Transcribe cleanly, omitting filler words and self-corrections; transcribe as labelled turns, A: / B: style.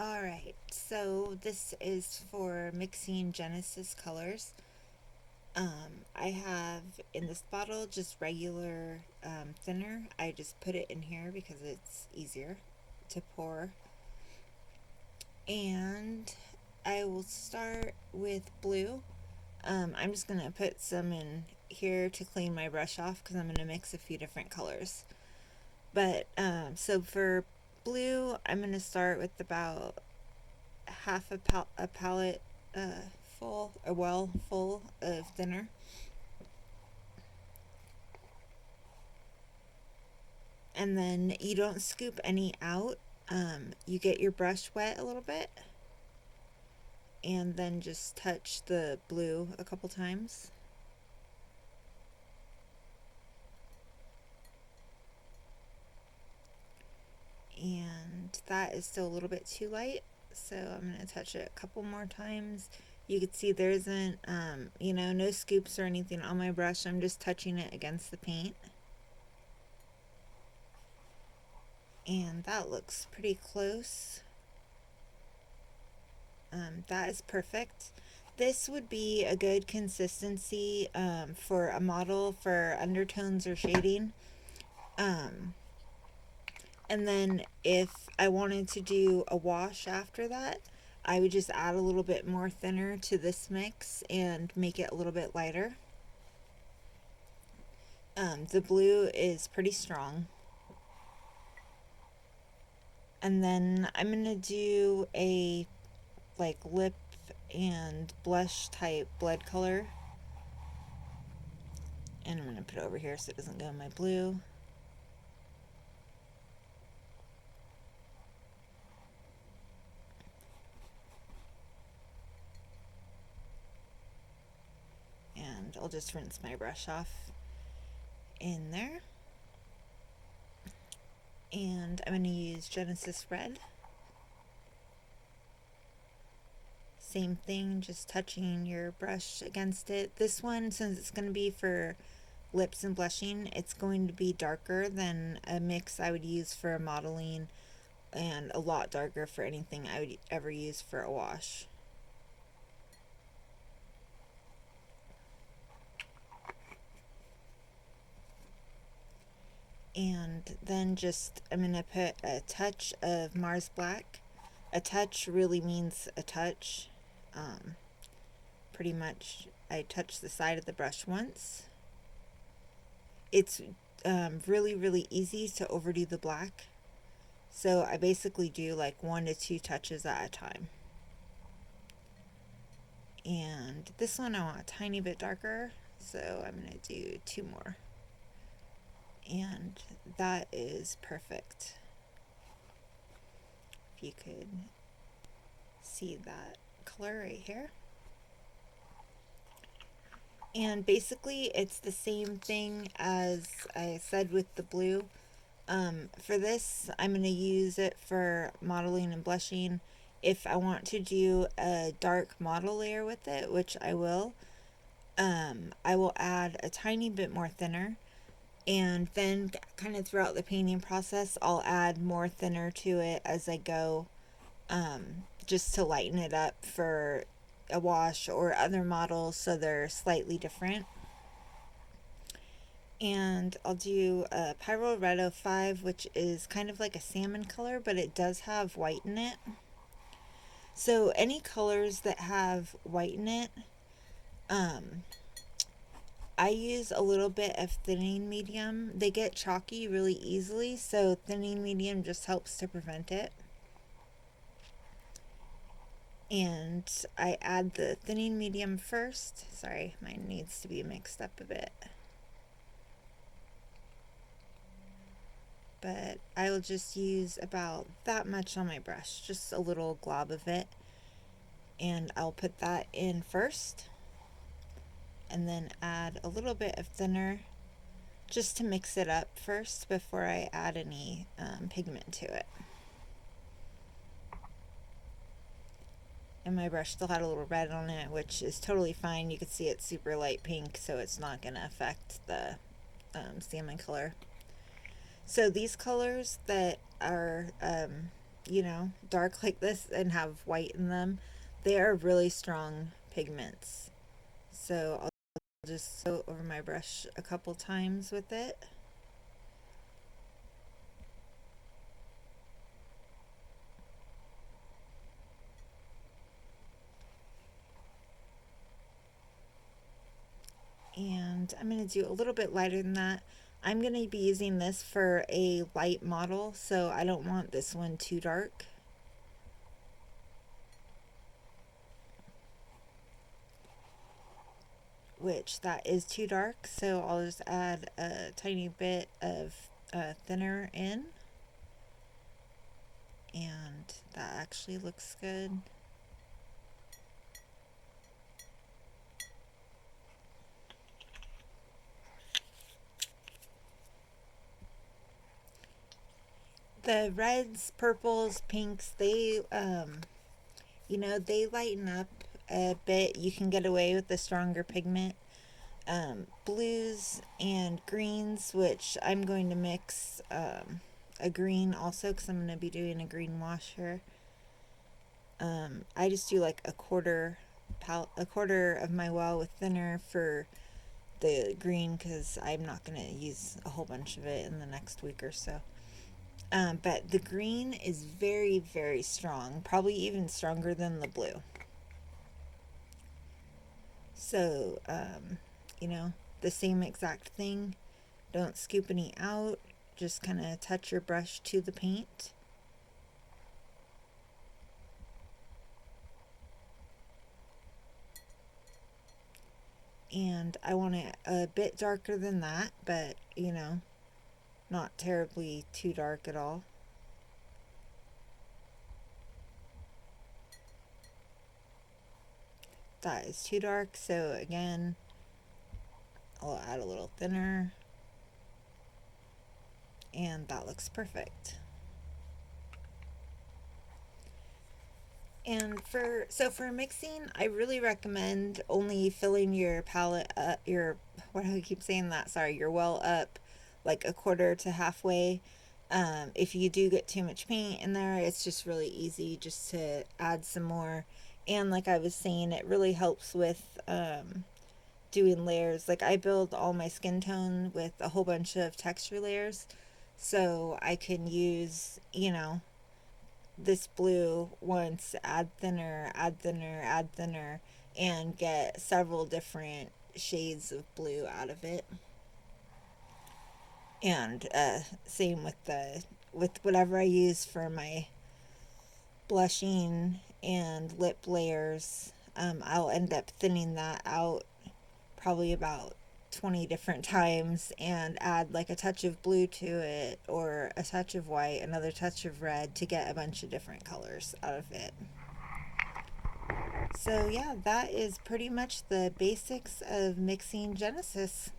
A: Alright, so this is for mixing Genesis colors. I have in this bottle just regular thinner. I just put it in here because it's easier to pour. And I will start with blue. I'm just going to put some in here to clean my brush off because I'm going to mix a few different colors. But so for blue, I'm going to start with about half a palette full of thinner. And then you don't scoop any out. You get your brush wet a little bit and then just touch the blue a couple times. And that is still a little bit too light, so I'm going to touch it a couple more times. You can see there isn't, no scoops or anything on my brush. I'm just touching it against the paint. And that looks pretty close. That is perfect. This would be a good consistency for a model for undertones or shading. And then if I wanted to do a wash after that, I would just add a little bit more thinner to this mix and make it a little bit lighter. The blue is pretty strong. And then I'm going to do a lip and blush type blood color. And I'm going to put it over here so it doesn't go in my blue. And I'll just rinse my brush off in there. And I'm going to use Genesis Red. Same thing, just touching your brush against it. This one, since it's going to be for lips and blushing, it's going to be darker than a mix I would use for modeling and a lot darker for anything I would ever use for a wash. And then I'm going to put a touch of Mars Black. A touch really means a touch. Pretty much I touch the side of the brush once. It's really easy to overdo the black. So I basically do 1 to 2 touches at a time. And this one I want a tiny bit darker, so I'm going to do 2 more. And that is perfect. If you could see that color right here. And basically it's the same thing as I said with the blue. For this, I'm going to use it for modeling and blushing. If I want to do a dark model layer with it, which I will add a tiny bit more thinner. And then kind of throughout the painting process, I'll add more thinner to it as I go, just to lighten it up for a wash or other models so they're slightly different. And I'll do a Pyro Red 05, which is kind of like a salmon color, but it does have white in it. So any colors that have white in it, I use a little bit of thinning medium. They get chalky really easily, so thinning medium just helps to prevent it. And I add the thinning medium first. Sorry, mine needs to be mixed up a bit. But I will just use about that much on my brush, just a little glob of it. And I'll put that in first. And then add a little bit of thinner just to mix it up first before I add any pigment to it. And my brush still had a little red on it, which is totally fine. You can see it's super light pink, so it's not going to affect the salmon color. So these colors that are you know, dark like this and have white in them, they are really strong pigments. So I'll just go over my brush a couple times with it. And I'm going to do a little bit lighter than that. I'm going to be using this for a light model, so I don't want this one too dark. Which that is too dark, so I'll just add a tiny bit of thinner in, and that actually looks good. The reds, purples, pinks, they you know, they lighten up a bit. You can get away with the stronger pigment. Blues and greens, which I'm going to mix a green also because I'm going to be doing a green wash here. I just do like a quarter of my well with thinner for the green because I'm not going to use a whole bunch of it in the next week or so. But the green is very, very strong, probably even stronger than the blue. So, you know, the same exact thing. Don't scoop any out, just kind of touch your brush to the paint. And I want it a bit darker than that, but you know, not terribly too dark at all. That is too dark, so again, I'll add a little thinner, and that looks perfect. And for mixing, I really recommend only filling your palette up, your, what do I keep saying that? Sorry, your well up like a quarter to halfway. If you do get too much paint in there, it's just really easy just to add some more. And like I was saying, it really helps with doing layers. Like I build all my skin tone with a whole bunch of texture layers, so I can use, you know, this blue once, add thinner, add thinner, add thinner, and get several different shades of blue out of it. And same with the with whatever I use for my blushing and lip layers. I'll end up thinning that out probably about 20 different times and add like a touch of blue to it or a touch of white, another touch of red to get a bunch of different colors out of it. So, yeah, that is pretty much the basics of mixing Genesis.